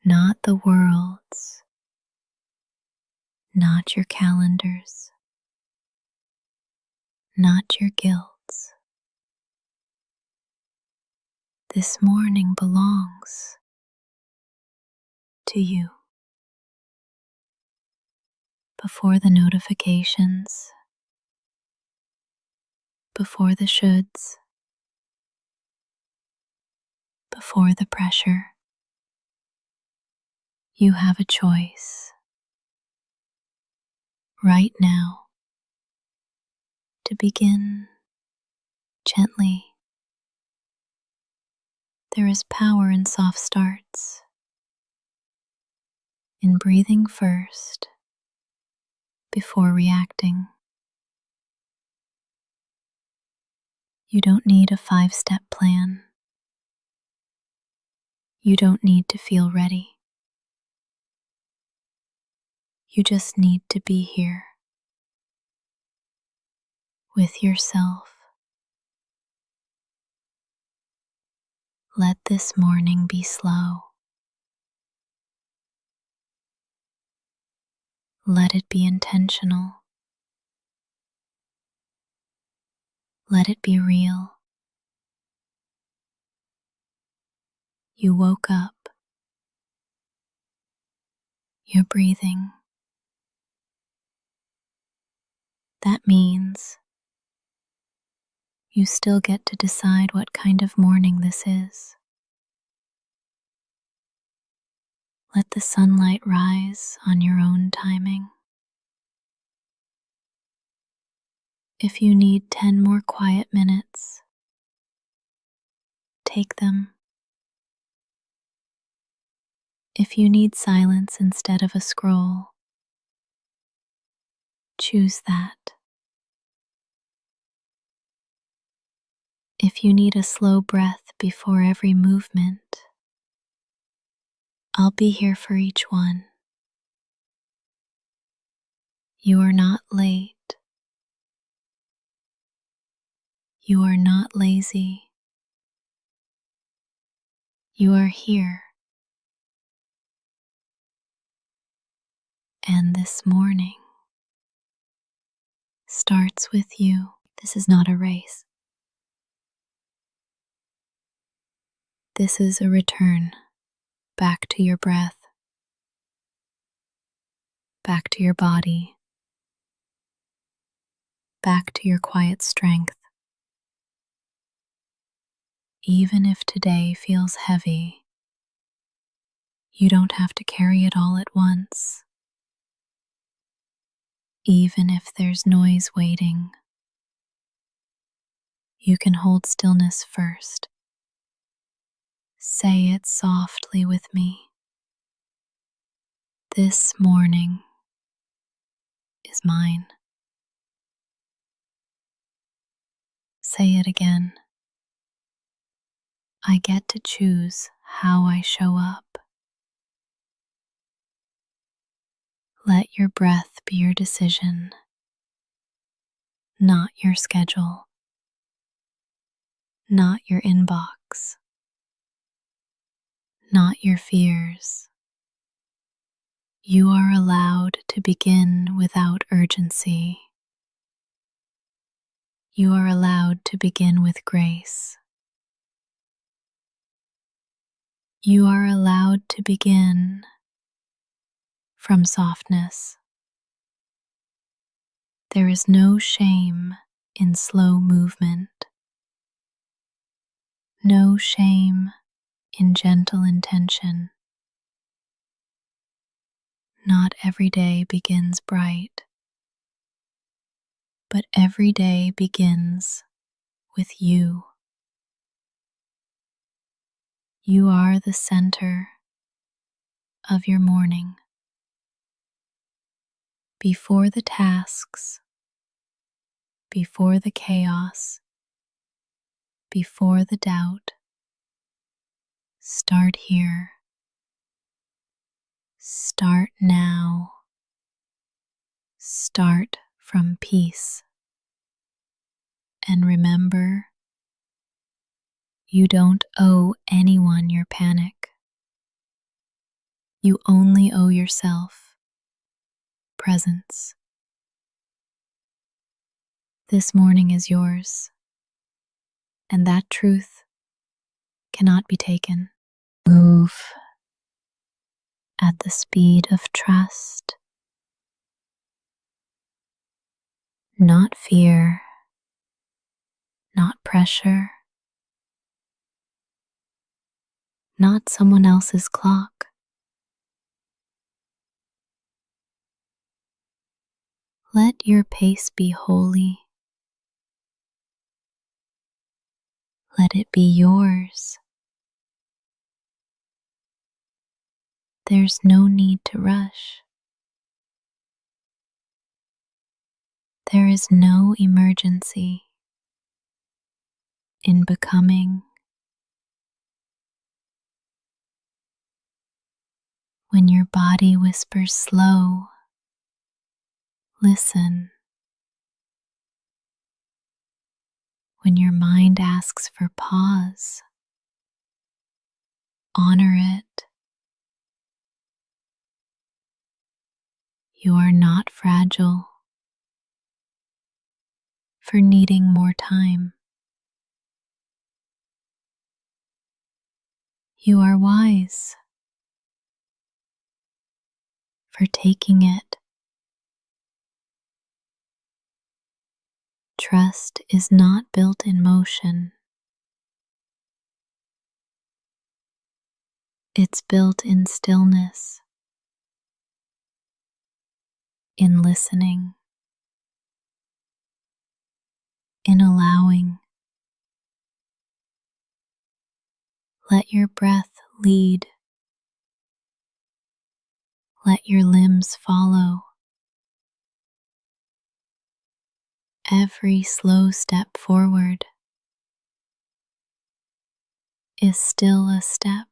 not the world's, not your calendars, not your guilt. This morning belongs to you. Before the notifications, before the shoulds, before the pressure, you have a choice right now to begin gently. There is power in soft starts, in breathing first before reacting. You don't need a 5-step plan. You don't need to feel ready. You just need to be here with yourself. Let this morning be slow. Let it be intentional. Let it be real. You woke up. You're breathing. That means you still get to decide what kind of morning this is. Let the sunlight rise on your own timing. If you need 10 more quiet minutes, take them. If you need silence instead of a scroll, choose that. If you need a slow breath before every movement, I'll be here for each one. You are not late. You are not lazy. You are here. And this morning starts with you. This is not a race. This is a return back to your breath, back to your body, back to your quiet strength. Even if today feels heavy, you don't have to carry it all at once. Even if there's noise waiting, you can hold stillness first. Say it softly with me. This morning is mine. Say it again. I get to choose how I show up. Let your breath be your decision, not your schedule, not your inbox, not your fears. You are allowed to begin without urgency. You are allowed to begin with grace. You are allowed to begin from softness. There is no shame in slow movement, no shame in gentle intention. Not every day begins bright, but every day begins with you. You are the center of your morning. Before the tasks, before the chaos, before the doubt, start here. Start now. Start from peace. And remember, you don't owe anyone your panic. You only owe yourself presence. This morning is yours, and that truth cannot be taken. Move at the speed of trust, not fear, not pressure, not someone else's clock. Let your pace be holy. Let it be yours. There's no need to rush. There is no emergency in becoming. When your body whispers slow, listen. When your mind asks for pause, honor it. You are not fragile for needing more time. You are wise for taking it. Trust is not built in motion. It's built in stillness, in listening, in allowing. Let your breath lead. Let your limbs follow. Every slow step forward is still a step.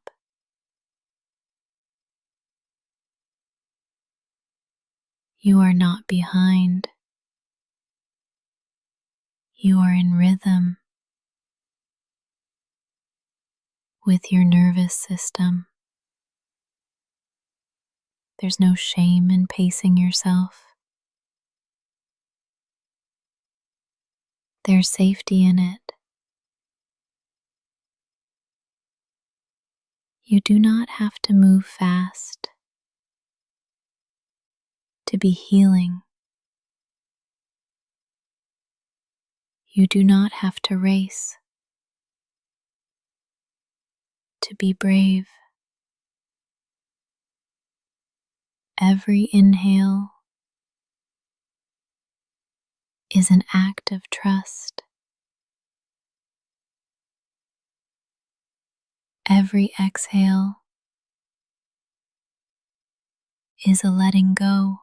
You are not behind. You are in rhythm with your nervous system. There's no shame in pacing yourself. There's safety in it. You do not have to move fast to be healing. You do not have to race to be brave. Every inhale is an act of trust. Every exhale is a letting go.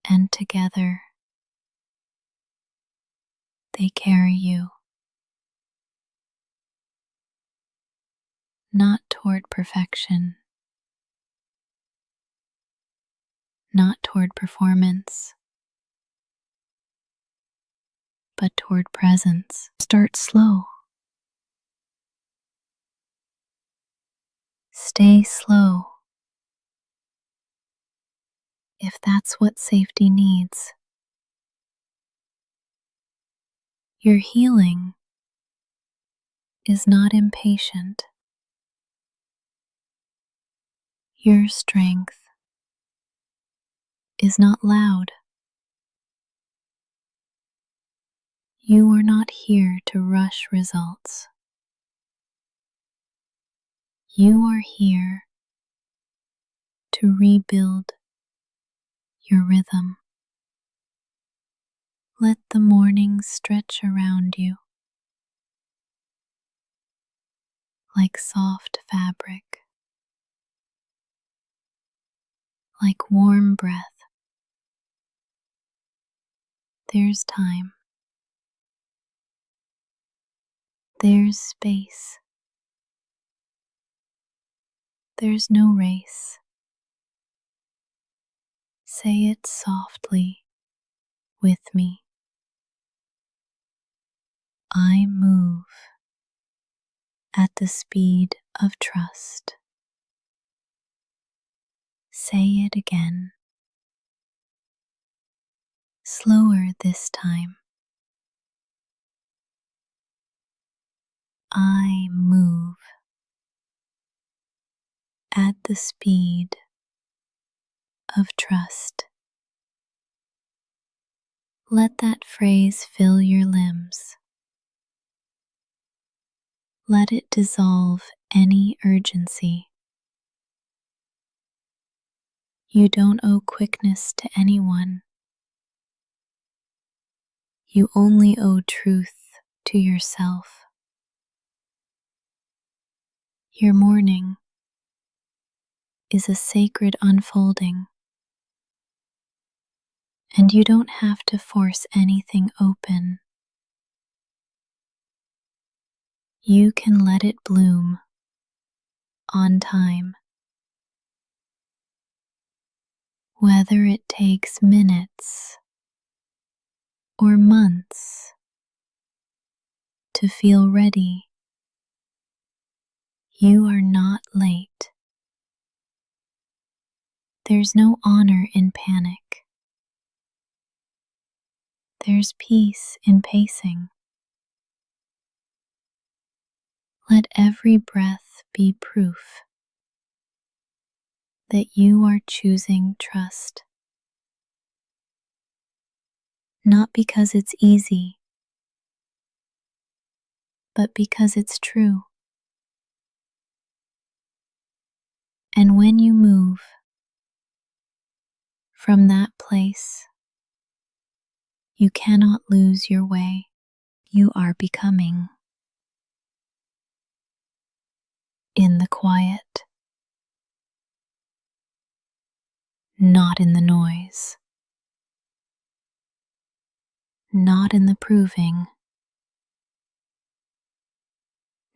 And together, they carry you, not toward perfection, not toward performance, but toward presence. Start slow. Stay slow if that's what safety needs. Your healing is not impatient. Your strength is not loud. You are not here to rush results. You are here to rebuild your rhythm. Let the morning stretch around you like soft fabric, like warm breath. There's time. There's space. There's no race. Say it softly with me. I move at the speed of trust. Say it again, slower this time. I move at the speed of trust. Let that phrase fill your limbs. Let it dissolve any urgency. You don't owe quickness to anyone. You only owe truth to yourself. Your morning is a sacred unfolding, and you don't have to force anything open. You can let it bloom on time. Whether it takes minutes or months to feel ready, you are not late. There's no honor in panic. There's peace in pacing. Let every breath be proof that you are choosing trust. Not because it's easy, but because it's true. And when you move from that place, you cannot lose your way. You are becoming in the quiet, not in the noise, not in the proving,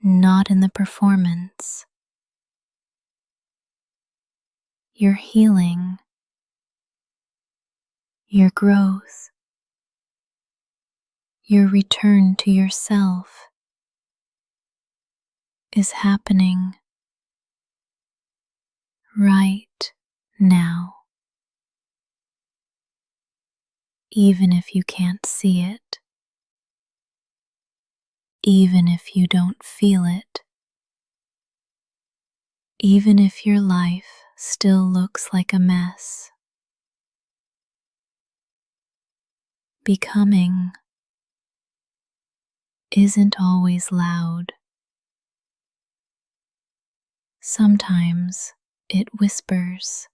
not in the performance. Your healing, your growth, your return to yourself is happening right now. Even if you can't see it, even if you don't feel it, even if your life still looks like a mess, becoming isn't always loud. Sometimes it whispers.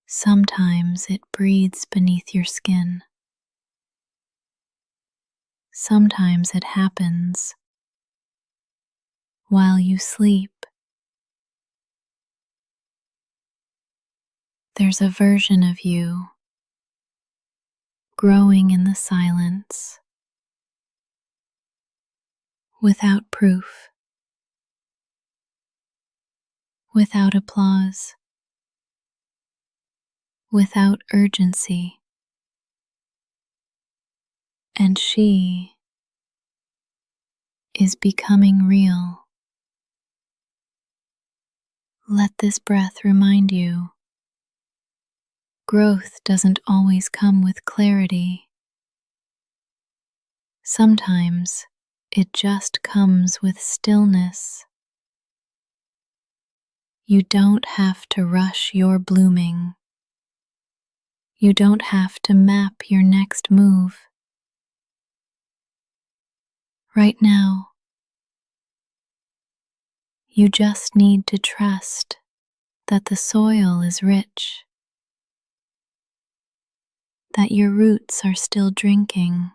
Sometimes it breathes beneath your skin. Sometimes it happens while you sleep. There's a version of you growing in the silence, without proof, without applause, without urgency. And she is becoming real. Let this breath remind you, growth doesn't always come with clarity. Sometimes it just comes with stillness. You don't have to rush your blooming. You don't have to map your next move. Right now, you just need to trust that the soil is rich, that your roots are still drinking,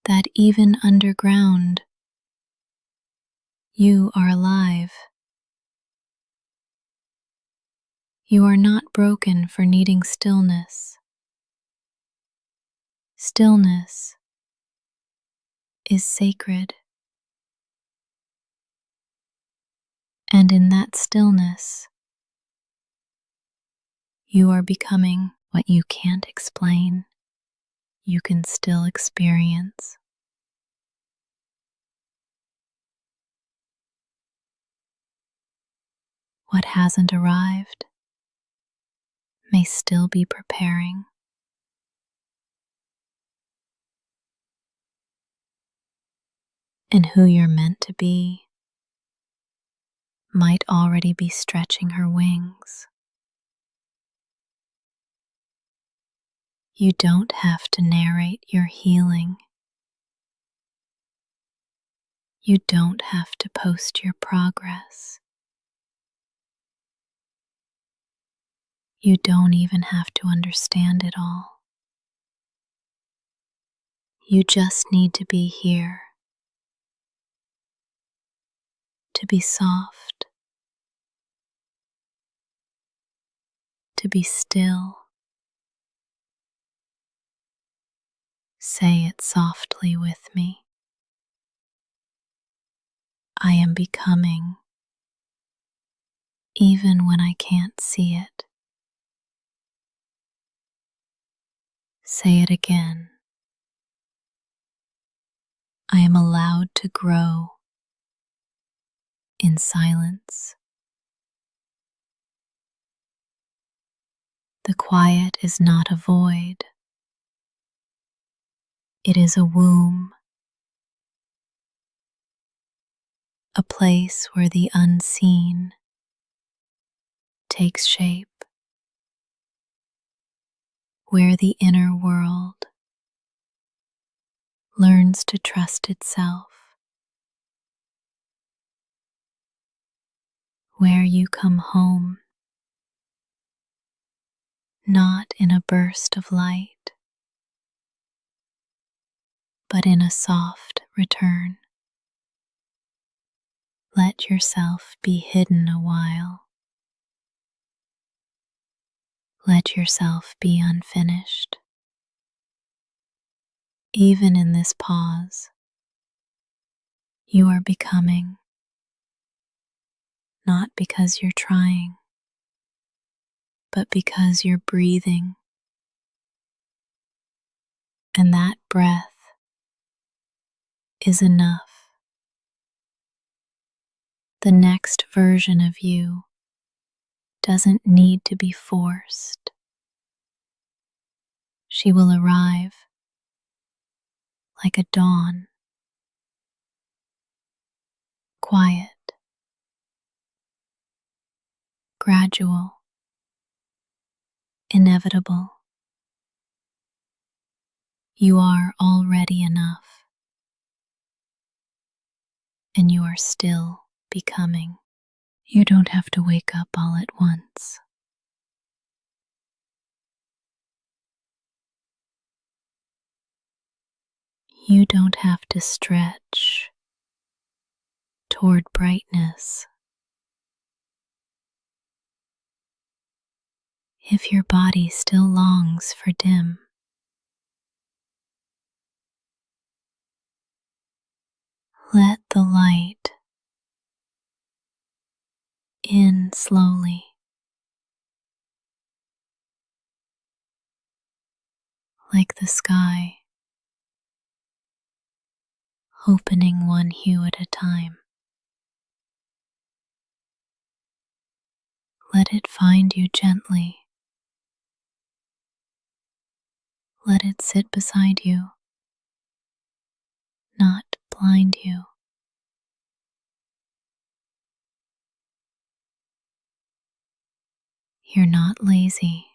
that even underground, you are alive. You are not broken for needing stillness. Stillness is sacred. And in that stillness, you are becoming what you can't explain, you can still experience. What hasn't arrived may still be preparing. And who you're meant to be might already be stretching her wings. You don't have to narrate your healing. You don't have to post your progress. You don't even have to understand it all. You just need to be here, to be soft, to be still. Say it softly with me. I am becoming, even when I can't see it. Say it again. I am allowed to grow in silence. The quiet is not a void. It is a womb, a place where the unseen takes shape, where the inner world learns to trust itself, where you come home, not in a burst of light, but in a soft return. Let yourself be hidden a while. Let yourself be unfinished. Even in this pause, you are becoming, not because you're trying, but because you're breathing. And that breath is enough. The next version of you doesn't need to be forced. She will arrive like a dawn, quiet, gradual, inevitable. You are already enough, and you are still becoming. You don't have to wake up all at once. You don't have to stretch toward brightness. If your body still longs for dim, let the light in slowly, like the sky, opening one hue at a time. Let it find you gently. Let it sit beside you, not blind you. You're not lazy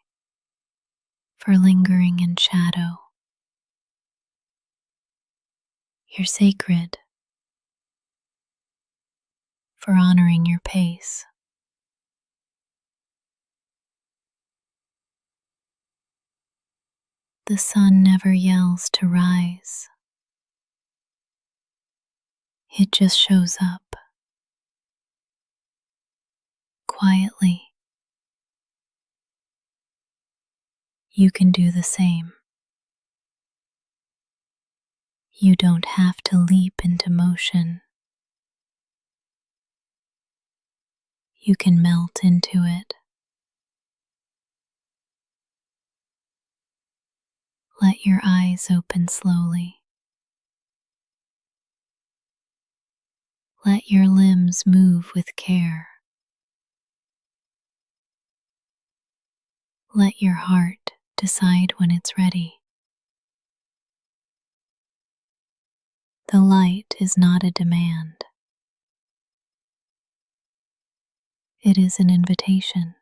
for lingering in shadow. You're sacred for honoring your pace. The sun never yells to rise. It just shows up quietly. You can do the same. You don't have to leap into motion. You can melt into it. Let your eyes open slowly. Let your limbs move with care. Let your heart decide when it's ready. The light is not a demand. It is an invitation.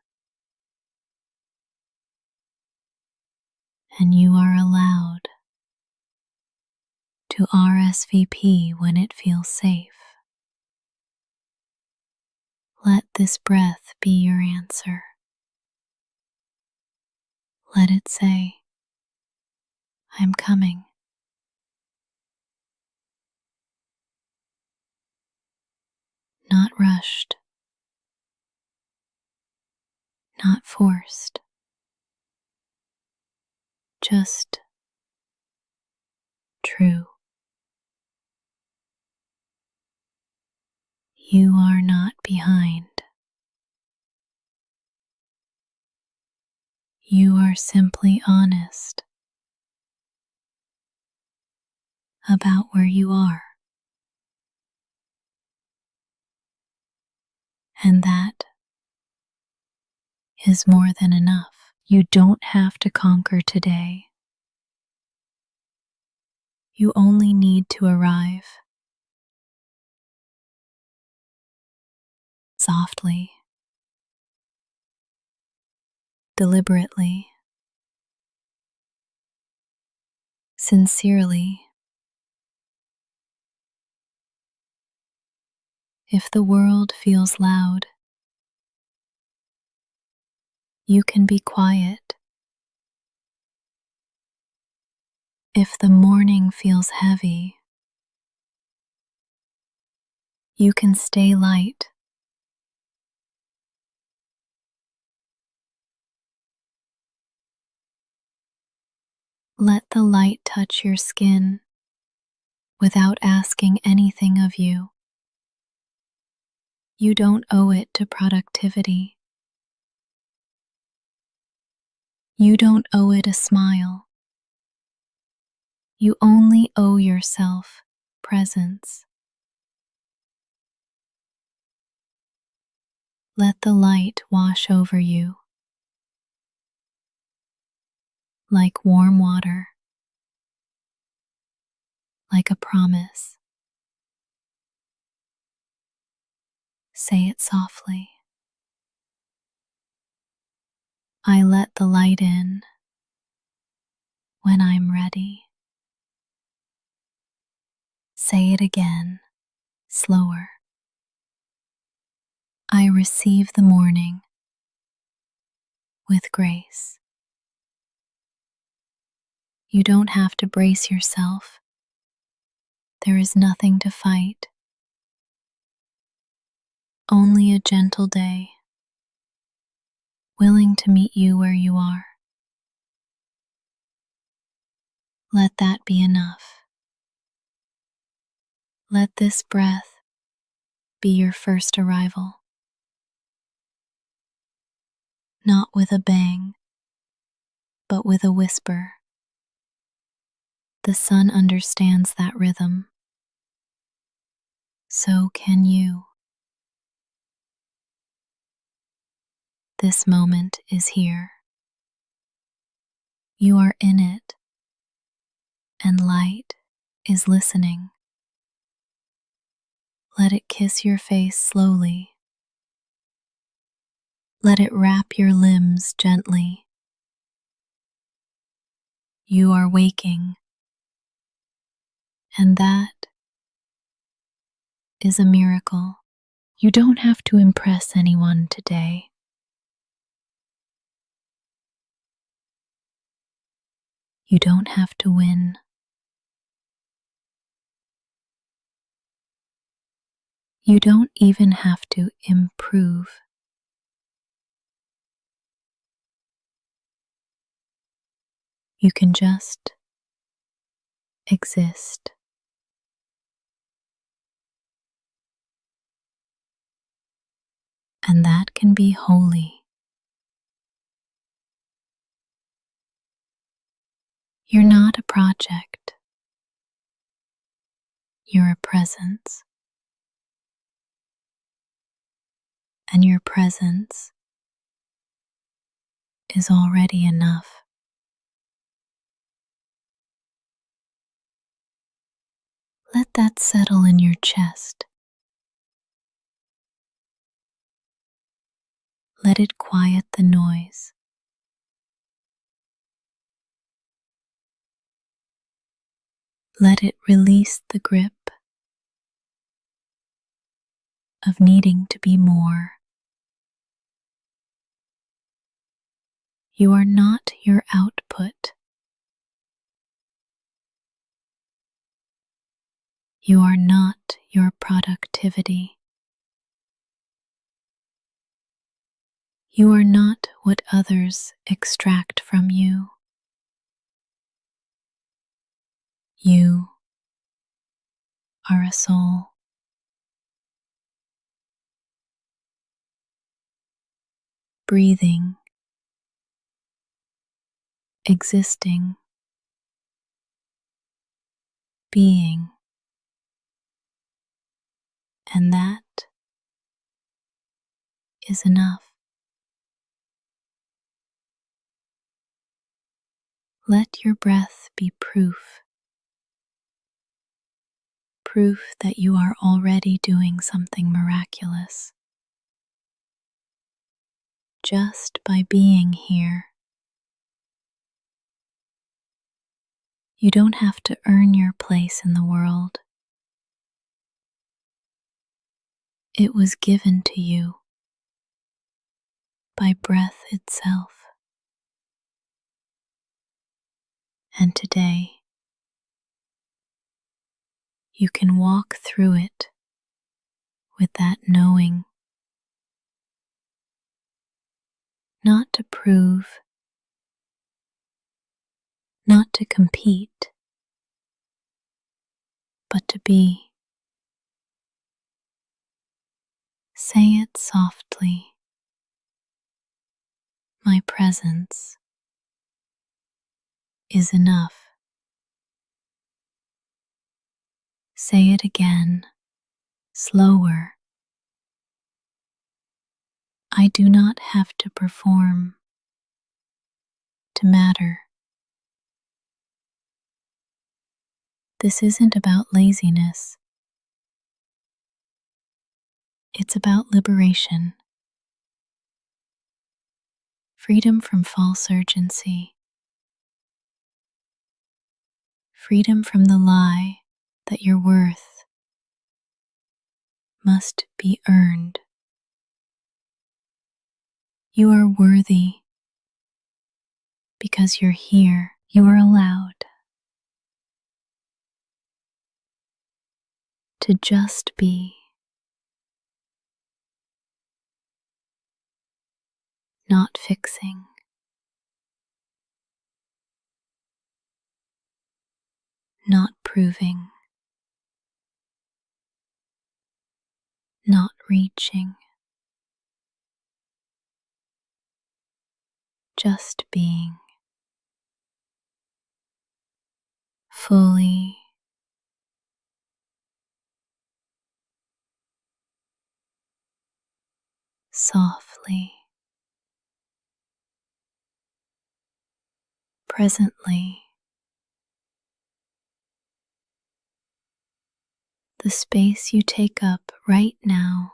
And you are allowed to RSVP when it feels safe. Let this breath be your answer. Let it say, I'm coming. Not rushed, not forced, just true. You are not behind. You are simply honest about where you are. And that is more than enough. You don't have to conquer today. You only need to arrive softly, deliberately, sincerely. If the world feels loud, you can be quiet. If the morning feels heavy, you can stay light. Let the light touch your skin without asking anything of you. You don't owe it to productivity. You don't owe it a smile. You only owe yourself presence. Let the light wash over you like warm water, like a promise. Say it softly. I let the light in when I'm ready. Say it again, slower. I receive the morning with grace. You don't have to brace yourself. There is nothing to fight. Only a gentle day, willing to meet you where you are. Let that be enough. Let this breath be your first arrival. Not with a bang, but with a whisper. The sun understands that rhythm. So can you. This moment is here. You are in it, and light is listening. Let it kiss your face slowly. Let it wrap your limbs gently. You are waking, and that is a miracle. You don't have to impress anyone today. You don't have to win. You don't even have to improve. You can just exist. And that can be holy. You're not a project. You're a presence. And your presence is already enough. Let that settle in your chest. Let it quiet the noise. Let it release the grip of needing to be more. You are not your output. You are not your productivity. You are not what others extract from you. You are a soul. Breathing, existing, being, and that is enough. Let your breath be proof that you are already doing something miraculous. Just by being here, you don't have to earn your place in the world. It was given to you by breath itself. And today, you can walk through it with that knowing, not to prove, not to compete, but to be. Say it softly. My presence is enough. Say it again, slower. I do not have to perform to matter. This isn't about laziness. It's about liberation. Freedom from false urgency. Freedom from the lie that your worth must be earned. You are worthy because you're here. You are allowed to just be, not fixing, not proving, not reaching, just being, fully, softly, presently. The space you take up right now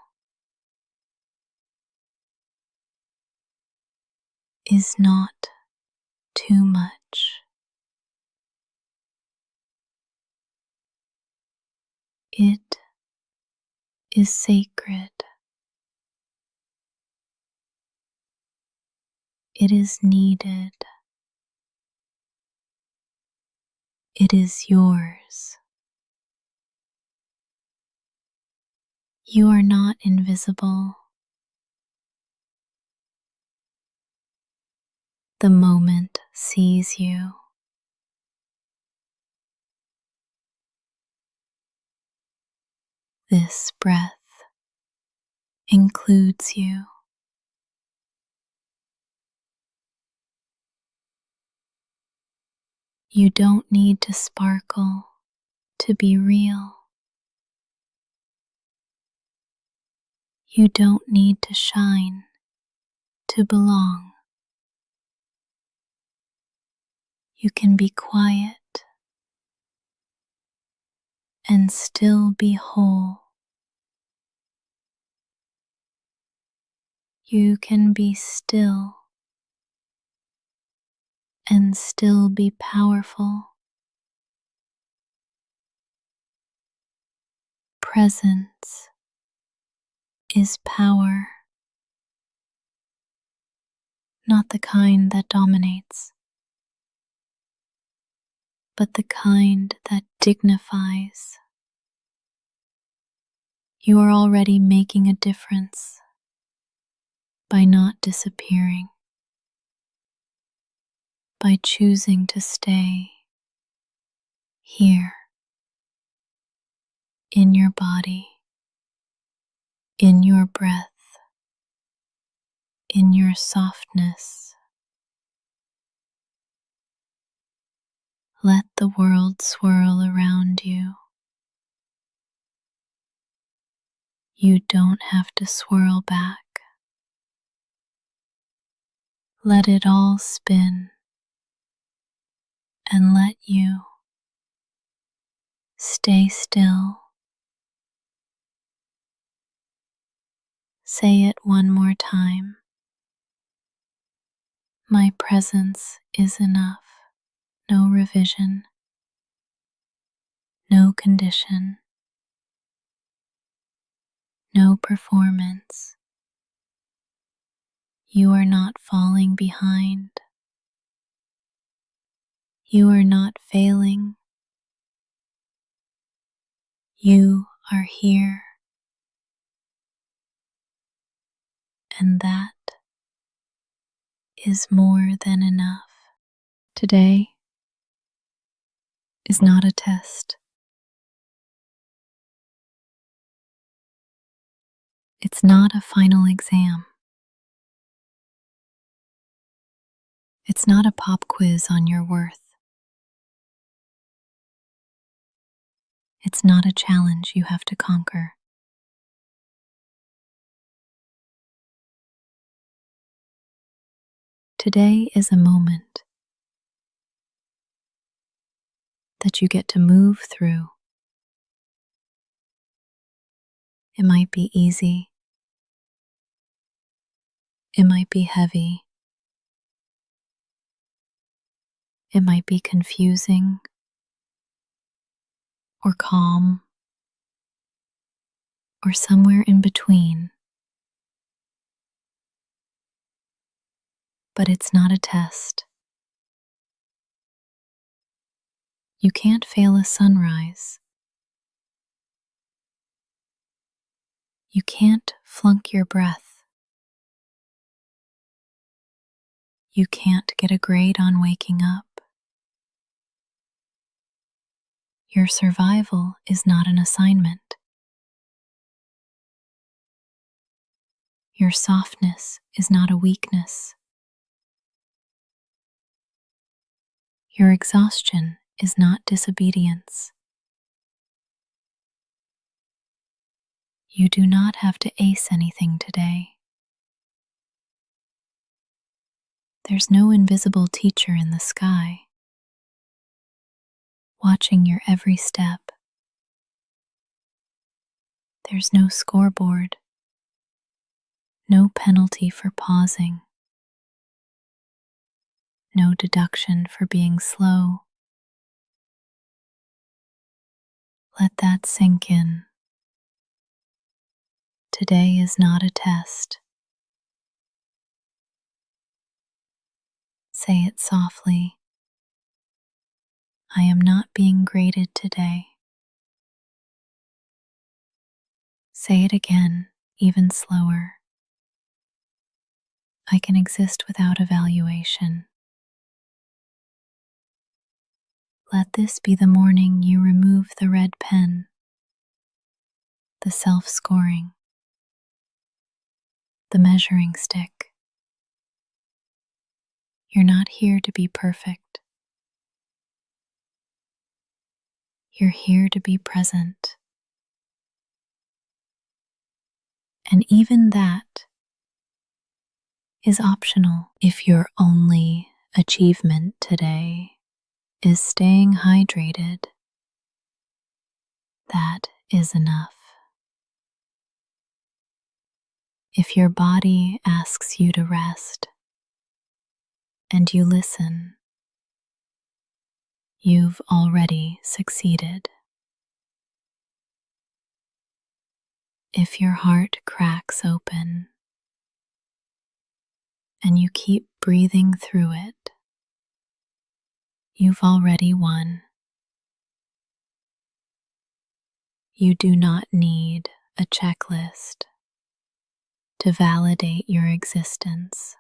is not too much. It is sacred. It is needed. It is yours. You are not invisible. The moment sees you. This breath includes you. You don't need to sparkle to be real. You don't need to shine to belong. You can be quiet and still be whole. You can be still and still be powerful. Presence is power, not the kind that dominates, but the kind that dignifies. You are already making a difference by not disappearing, by choosing to stay here in your body, in your breath, in your softness. Let the world swirl around you. You don't have to swirl back. Let it all spin and let you stay still. Say it one more time. My presence is enough. No revision, no condition, no performance. You are not falling behind. You are not failing. You are here. And that is more than enough. Today is not a test. It's not a final exam. It's not a pop quiz on your worth. It's not a challenge you have to conquer. Today is a moment that you get to move through. It might be easy. It might be heavy. It might be confusing or calm or somewhere in between. But it's not a test. You can't fail a sunrise. You can't flunk your breath. You can't get a grade on waking up. Your survival is not an assignment. Your softness is not a weakness. Your exhaustion is not disobedience. You do not have to ace anything today. There's no invisible teacher in the sky, watching your every step. There's no scoreboard, no penalty for pausing, no deduction for being slow. Let that sink in. Today is not a test. Say it softly. I am not being graded today. Say it again, even slower. I can exist without evaluation. Let this be the morning you remove the red pen, the self-scoring, the measuring stick. You're not here to be perfect. You're here to be present. And even that is optional if your only achievement today is staying hydrated. That is enough. If your body asks you to rest and you listen, you've already succeeded. If your heart cracks open and you keep breathing through it, you've already won. You do not need a checklist to validate your existence.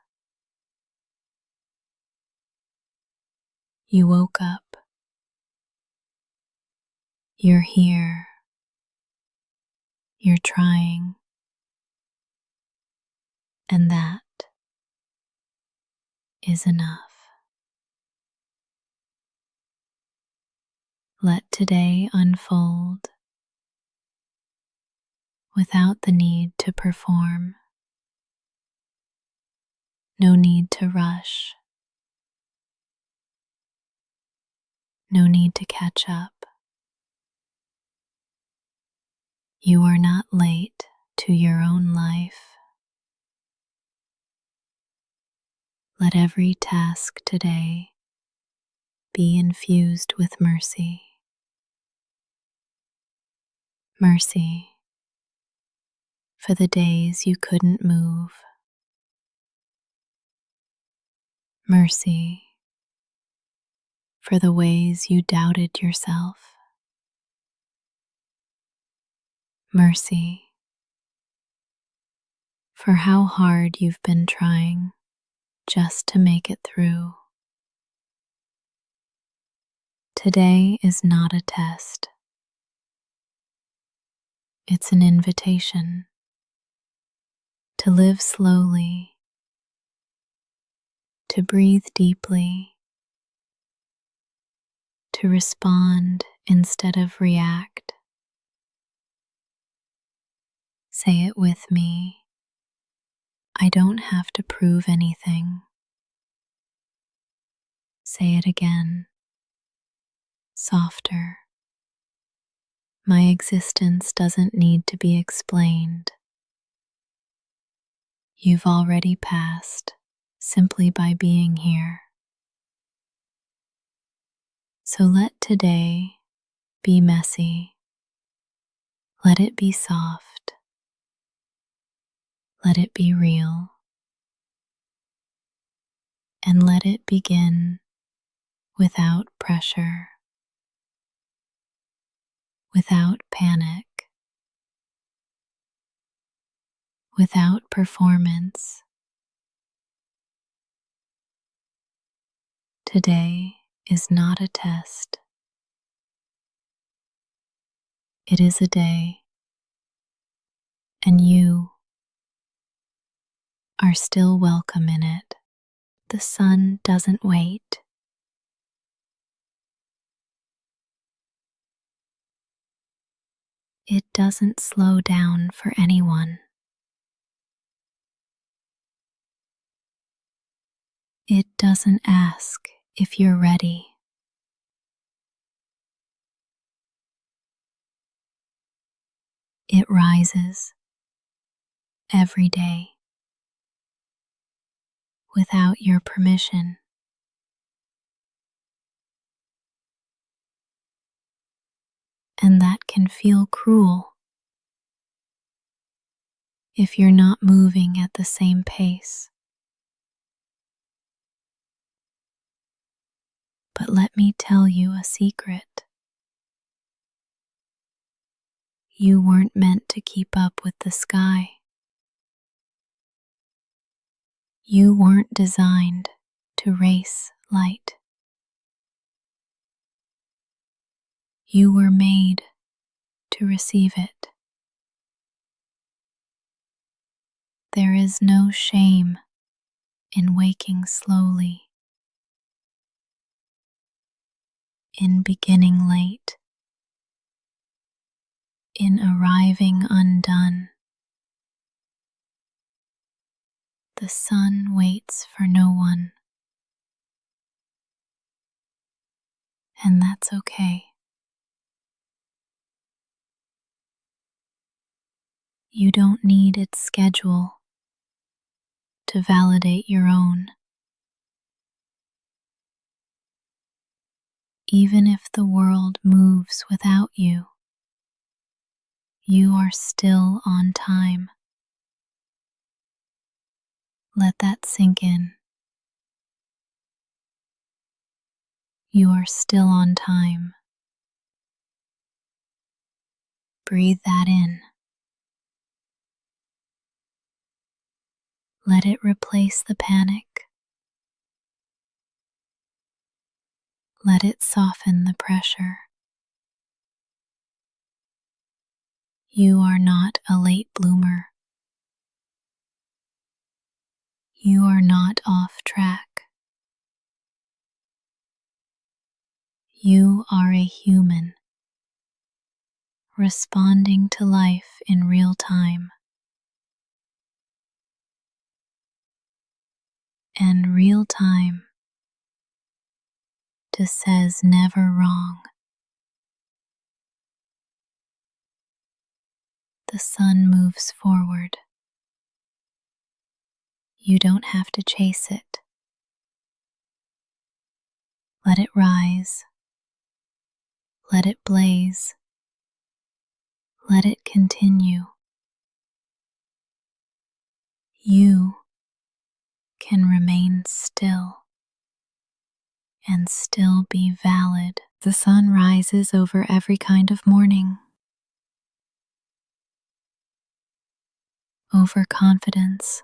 You woke up. You're here. You're trying. And that is enough. Let today unfold without the need to perform. No need to rush. No need to catch up. You are not late to your own life. Let every task today be infused with mercy. Mercy for the days you couldn't move. Mercy for the ways you doubted yourself. Mercy for how hard you've been trying just to make it through. Today is not a test. It's an invitation to live slowly, to breathe deeply, to respond instead of react. Say it with me. I don't have to prove anything. Say it again, softer. My existence doesn't need to be explained. You've already passed simply by being here. So let today be messy. Let it be soft. Let it be real. And let it begin without pressure, without panic, without performance. Today is not a test. It is a day, and you are still welcome in it. The sun doesn't wait. It doesn't slow down for anyone. It doesn't ask if you're ready. It rises every day without your permission. And that can feel cruel if you're not moving at the same pace. But let me tell you a secret. You weren't meant to keep up with the sky. You weren't designed to race light. You were made to receive it. There is no shame in waking slowly, in beginning late, in arriving undone. The sun waits for no one. and that's okay. You don't need its schedule to validate your own. Even if the world moves without you, you are still on time. Let that sink in. You are still on time. Breathe that in. Let it replace the panic. Let it soften the pressure. You are not a late bloomer. You are not off track. You are a human, responding to life in real time. And real time just says never wrong. The sun moves forward. You don't have to chase it. Let it rise. Let it blaze. Let it continue. You can remain still and still be valid. The sun rises over every kind of morning, over confidence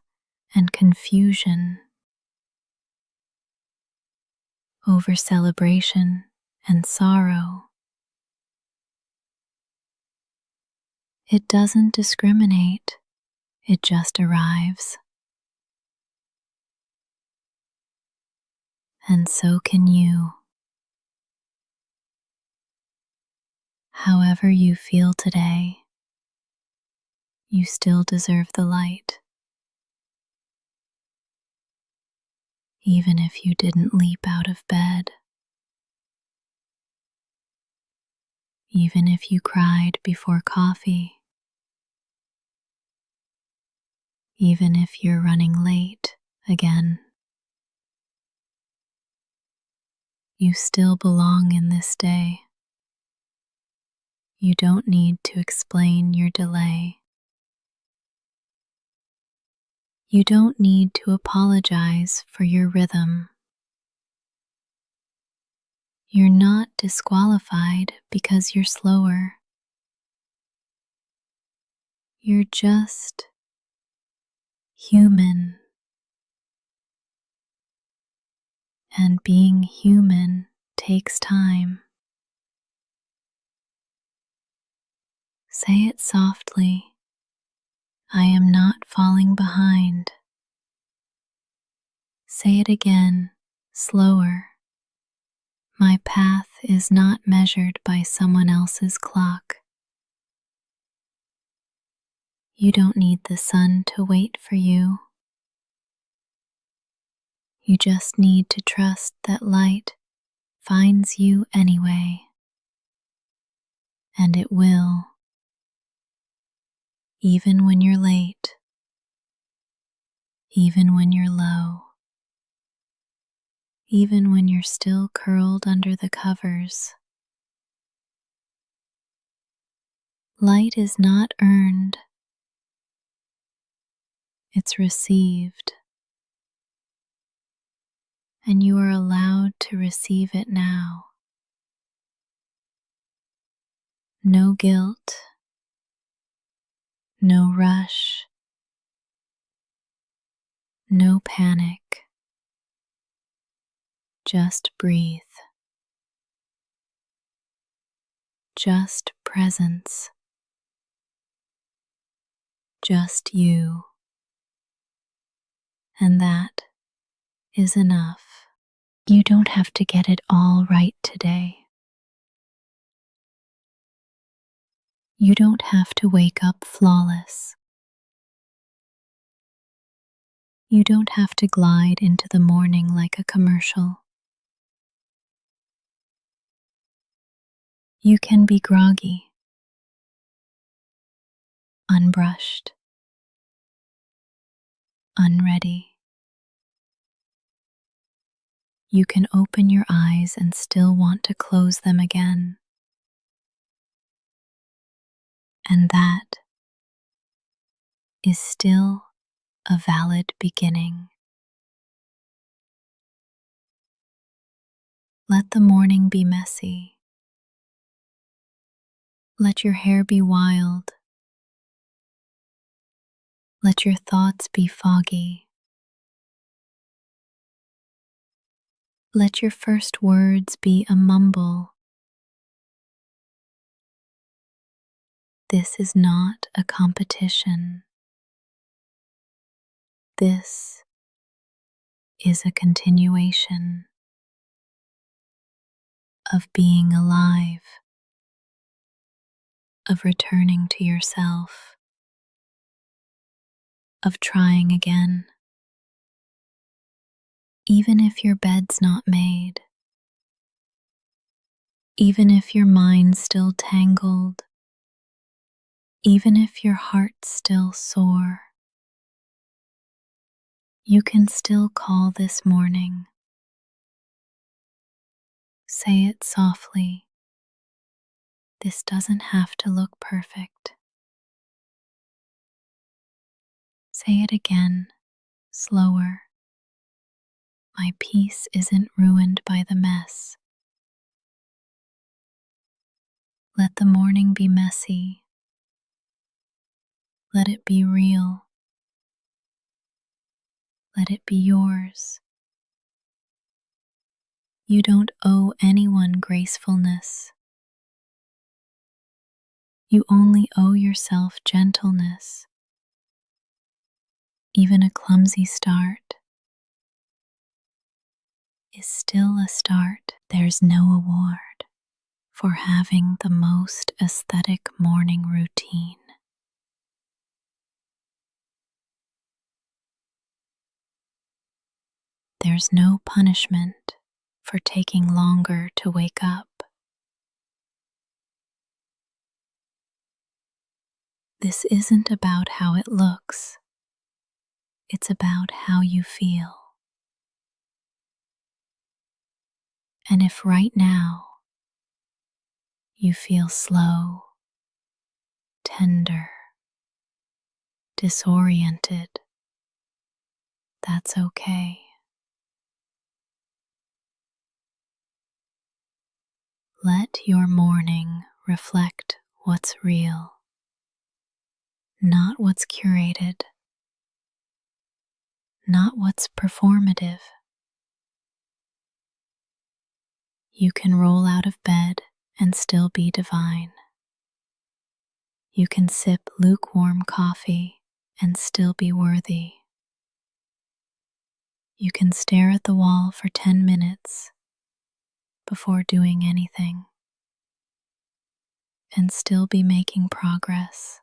and confusion, over celebration and sorrow. It doesn't discriminate, it just arrives. And so can you. However you feel today, you still deserve the light. Even if you didn't leap out of bed, even if you cried before coffee, even if you're running late again, you still belong in this day. You don't need to explain your delay. You don't need to apologize for your rhythm. You're not disqualified because you're slower. You're just human. And being human takes time. Say it softly. I am not falling behind. Say it again, slower. My path is not measured by someone else's clock. You don't need the sun to wait for you. You just need to trust that light finds you anyway. And it will. Even when you're late. Even when you're low. Even when you're still curled under the covers. Light is not earned. It's received. And you are allowed to receive it now. No guilt. No rush. No panic. Just breathe. Just presence. Just you. And that is enough. You don't have to get it all right today. You don't have to wake up flawless. You don't have to glide into the morning like a commercial. You can be groggy, unbrushed, unready. You can open your eyes and still want to close them again. And that is still a valid beginning. Let the morning be messy. Let your hair be wild. Let your thoughts be foggy. Let your first words be a mumble. This is not a competition. This is a continuation of being alive, of returning to yourself, of trying again. Even if your bed's not made, even if your mind's still tangled, even if your heart's still sore, you can still call this morning. Say it softly. This doesn't have to look perfect. Say it again, slower. My peace isn't ruined by the mess. Let the morning be messy. Let it be real. Let it be yours. You don't owe anyone gracefulness. You only owe yourself gentleness. Even a clumsy start is still a start. There's no award for having the most aesthetic morning routine. There's no punishment for taking longer to wake up. This isn't about how it looks. It's about how you feel. And if right now you feel slow, tender, disoriented, that's okay. Let your morning reflect what's real, not what's curated, not what's performative. You can roll out of bed and still be divine. You can sip lukewarm coffee and still be worthy. You can stare at the wall for 10 minutes before doing anything and still be making progress.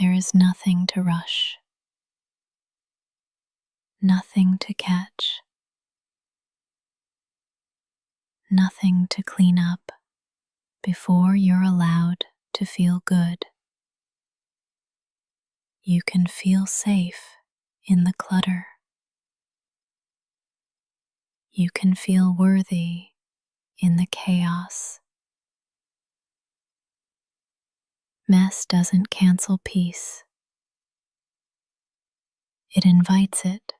There is nothing to rush, nothing to catch, nothing to clean up before you're allowed to feel good. You can feel safe in the clutter. You can feel worthy in the chaos. Mess doesn't cancel peace. It invites it.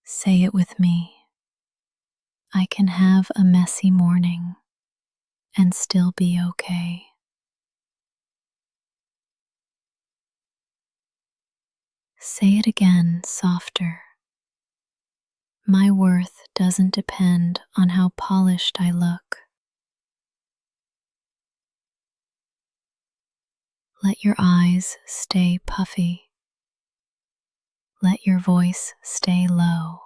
Say it with me. I can have a messy morning and still be okay. Say it again, softer. My worth doesn't depend on how polished I look. Let your eyes stay puffy. Let your voice stay low.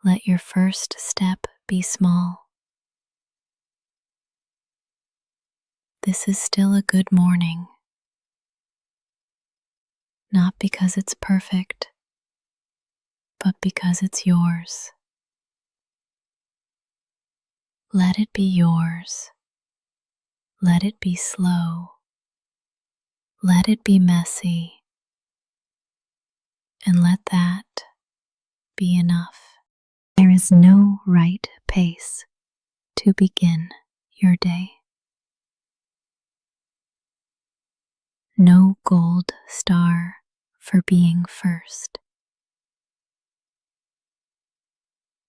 Let your first step be small. This is still a good morning. Not because it's perfect, but because it's yours. Let it be yours. Let it be slow. Let it be messy. And let that be enough. There is no right pace to begin your day. No gold star for being first.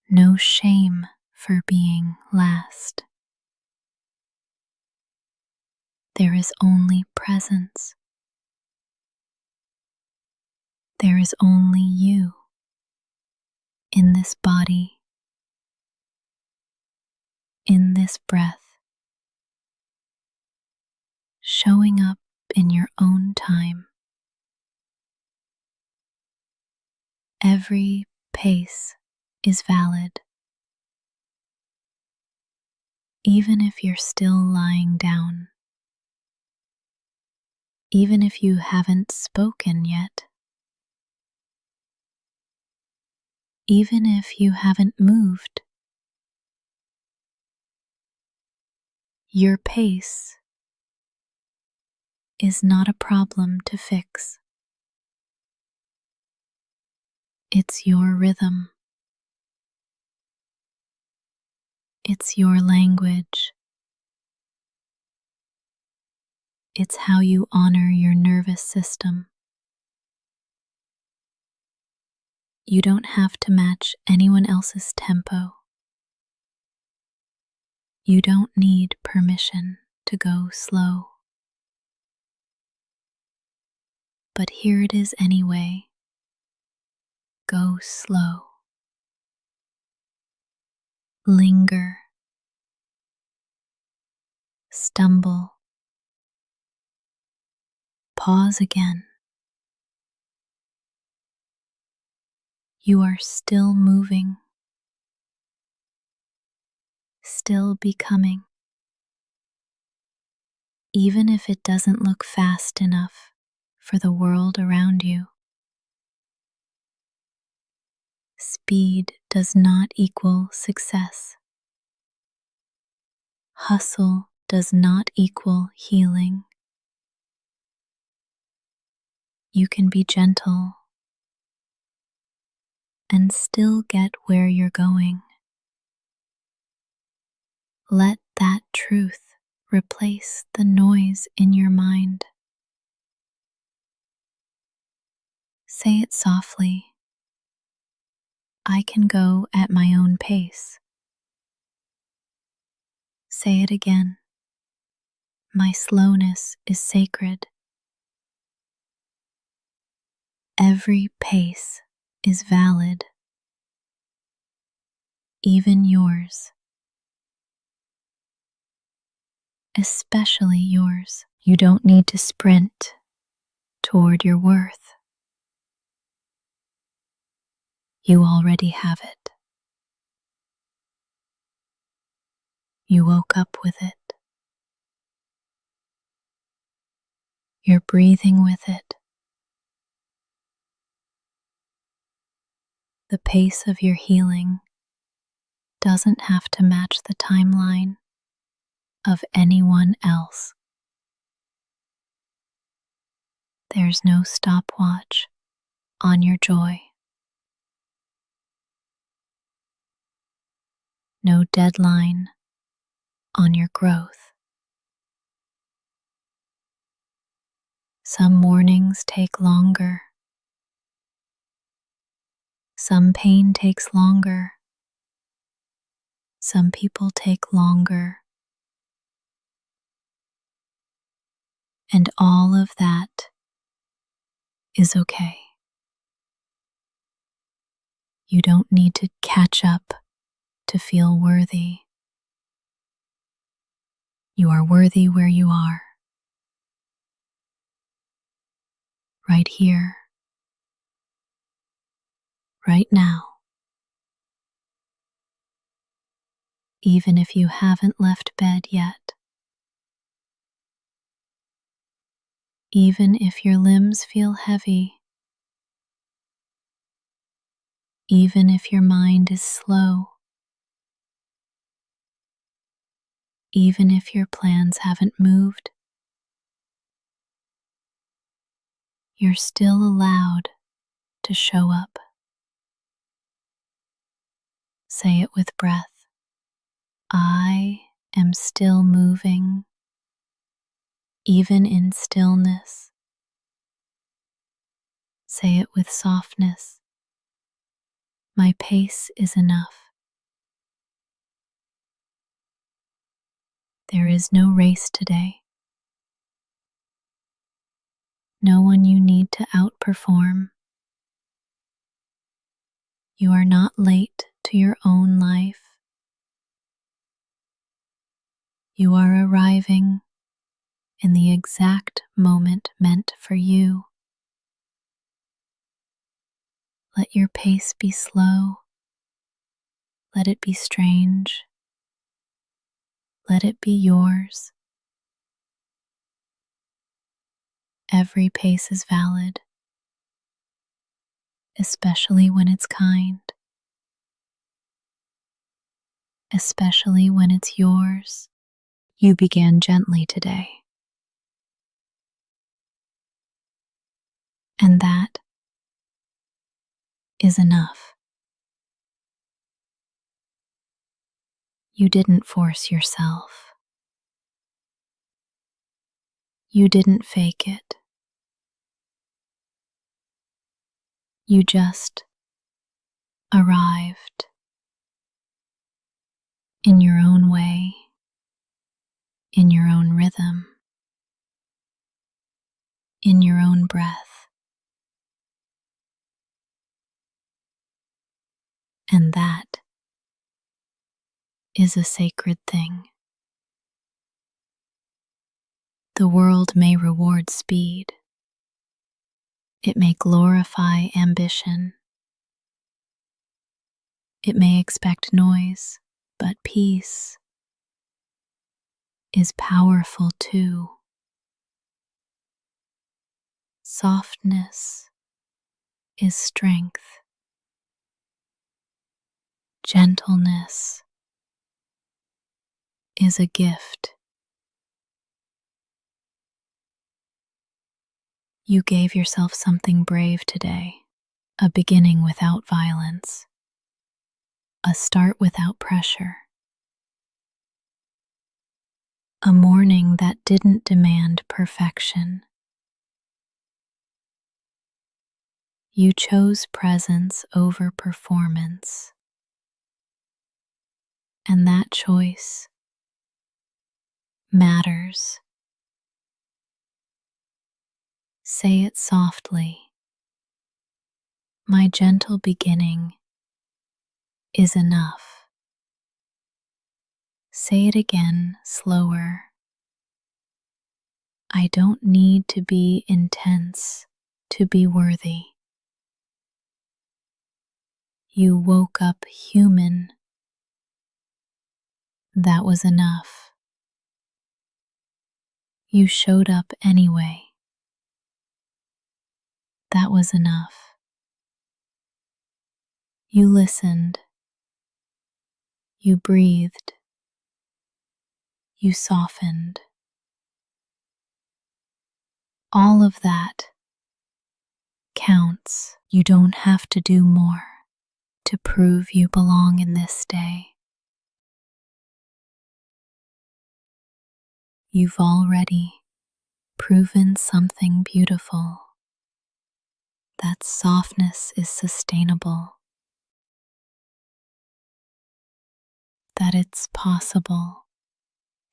No shame for being last. There is only presence. There is only you in this body, in this breath, showing up in your own time. Every pace is valid. Even if you're still lying down, even if you haven't spoken yet, even if you haven't moved, your pace is not a problem to fix. It's your rhythm. It's your language. It's how you honor your nervous system. You don't have to match anyone else's tempo. You don't need permission to go slow. But here it is anyway. Go slow. Linger. Stumble. Pause again. You are still moving, still becoming, even if it doesn't look fast enough for the world around you. Speed does not equal success. Hustle does not equal healing. You can be gentle and still get where you're going. Let that truth replace the noise in your mind. Say it softly. I can go at my own pace. Say it again. My slowness is sacred. Every pace is valid, even yours. Especially yours. You don't need to sprint toward your worth. You already have it. You woke up with it. You're breathing with it. The pace of your healing doesn't have to match the timeline of anyone else. There's no stopwatch on your joy. No deadline on your growth. Some mornings take longer. Some pain takes longer. Some people take longer. And all of that is okay. You don't need to catch up to feel worthy. You are worthy where you are. Right here. Right now. Even if you haven't left bed yet. Even if your limbs feel heavy. Even if your mind is slow. Even if your plans haven't moved, you're still allowed to show up. Say it with breath. I am still moving, even in stillness. Say it with softness. My pace is enough. There is no race today. No one you need to outperform. You are not late to your own life. You are arriving in the exact moment meant for you. Let your pace be slow. Let it be strange. Let it be yours. Every pace is valid, especially when it's kind, especially when it's yours. You began gently today, and that is enough. You didn't force yourself. You didn't fake it. You just arrived in your own way, in your own rhythm, in your own breath. And that is a sacred thing. The world may reward speed. It may glorify ambition. It may expect noise, but peace is powerful too. Softness is strength. Gentleness is a gift. You gave yourself something brave today, a beginning without violence, a start without pressure, a morning that didn't demand perfection. You chose presence over performance, and that choice matters. Say it softly. My gentle beginning is enough. Say it again, slower. I don't need to be intense to be worthy. You woke up human. That was enough. You showed up anyway. That was enough. You listened. You breathed. You softened. All of that counts. You don't have to do more to prove you belong in this day. You've already proven something beautiful. That softness is sustainable. That it's possible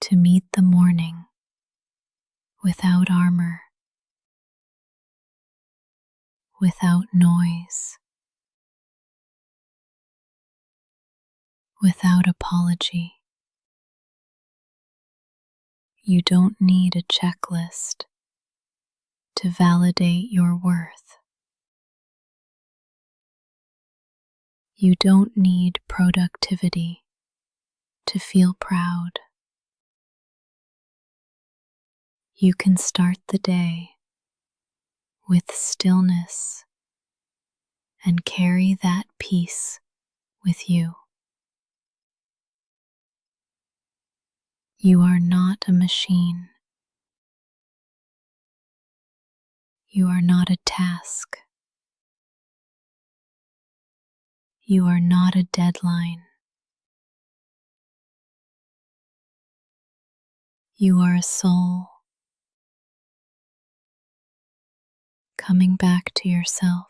to meet the morning without armor, without noise, without apology. You don't need a checklist to validate your worth. You don't need productivity to feel proud. You can start the day with stillness and carry that peace with you. You are not a machine. You are not a task. You are not a deadline. You are a soul coming back to yourself.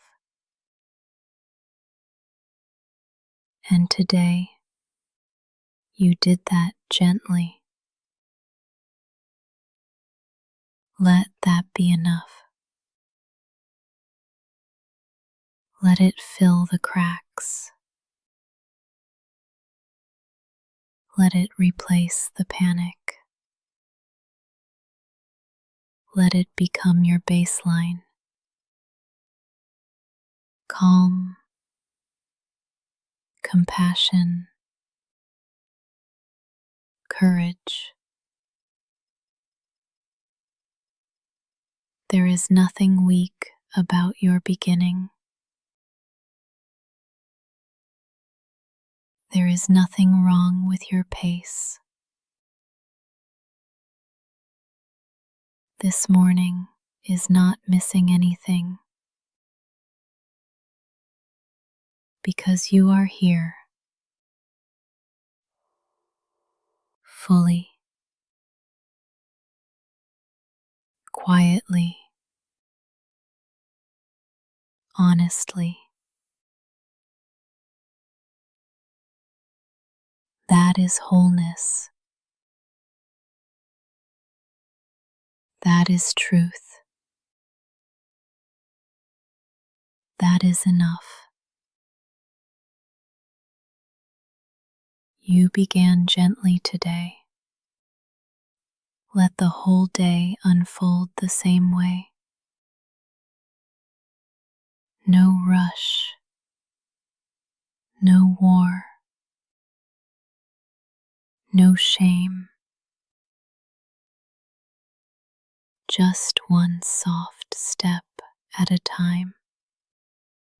And today, you did that gently. Let that be enough. Let it fill the cracks. Let it replace the panic. Let it become your baseline. Calm, compassion, courage. There is nothing weak about your beginning. There is nothing wrong with your pace. This morning is not missing anything because you are here fully, quietly, honestly. That is wholeness. That is truth. That is enough. You began gently today. Let the whole day unfold the same way. No rush, no war, no shame. Just one soft step at a time.